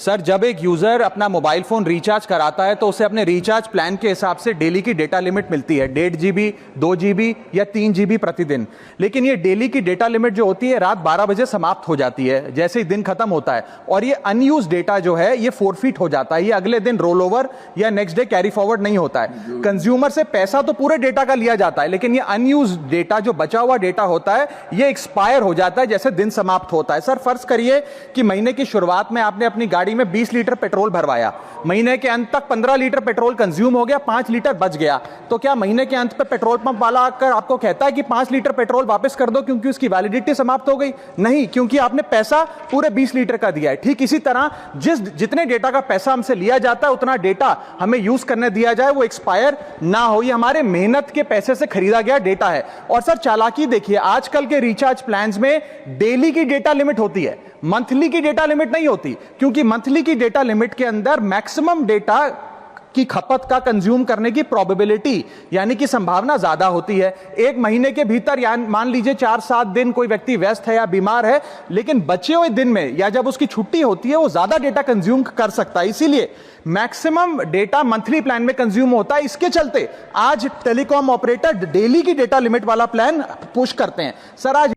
Sir, जब एक user अपना मोबाइल फ़ोन रिचार्ज कराता है तो उसे अपने रिचार्ज प्लान के हिसाब से डेली की डेटा लिमिट मिलती है, 1.5 GB, 2 GB या 3 GB प्रतिदिन। लेकिन ये डेली की डेटा लिमिट जो होती है रात 12 बजे समाप्त हो जाती है, जैसे ही दिन खत्म होता है, और ये अनयूज डेटा जो है ये फोरफिट हो जाता है, ये अगले दिन रोल ओवर या नेक्स्ट डे कैरी फॉरवर्ड नहीं होता है। कंज्यूमर से पैसा तो पूरे डेटा का लिया जाता है, लेकिन ये अनयूज डेटा, जो बचा हुआ डेटा होता है, ये एक्सपायर हो जाता है जैसे दिन समाप्त होता है। सर, फर्ज करिए कि महीने की शुरुआत में आपने अपनी गाड़ी में 20 लीटर पेट्रोल भरवाया, महीने के अंत तक 15 लीटर पेट्रोल कंज्यूम हो गया, 5 लीटर बच गया, तो क्या महीने के अंत पे पेट्रोल पंप वाला आकर आपको कहता है कि 5 लीटर पेट्रोल वापस कर दो क्योंकि उसकी वैलिडिटी समाप्त हो गई? नहीं, क्योंकि आपने पैसा पूरे 20 लीटर का दिया है। ठीक इसी तरह जितने डेटा का पैसा हमसे लिया जाता है उतना डेटा हमें यूज करने दिया जाए, वो एक्सपायर ना हो। ये हमारे मेहनत के पैसे से खरीदा गया डेटा है। और सर, चालाकी देखिए, आजकल के रिचार्ज प्लान्स में डेली की डेटा लिमिट होती है, मंथली की डेटा लिमिट नहीं होती, क्योंकि मंथली की डेटा लिमिट के अंदर मैक्सिमम डेटा की खपत का कंज्यूम करने की प्रोबेबिलिटी यानी कि संभावना ज्यादा होती है। एक महीने के भीतर या मान लीजिए 4-7 दिन कोई व्यक्ति व्यस्त है या बीमार है, लेकिन बचे हुए दिन में या जब उसकी छुट्टी होती है वो ज्यादा डेटा कंज्यूम कर सकता है, इसीलिए मैक्सिमम डेटा मंथली प्लान में कंज्यूम होता है। इसके चलते आज टेलीकॉम ऑपरेटर डेली की डेटा लिमिट वाला प्लान पुश करते हैं। सर, आज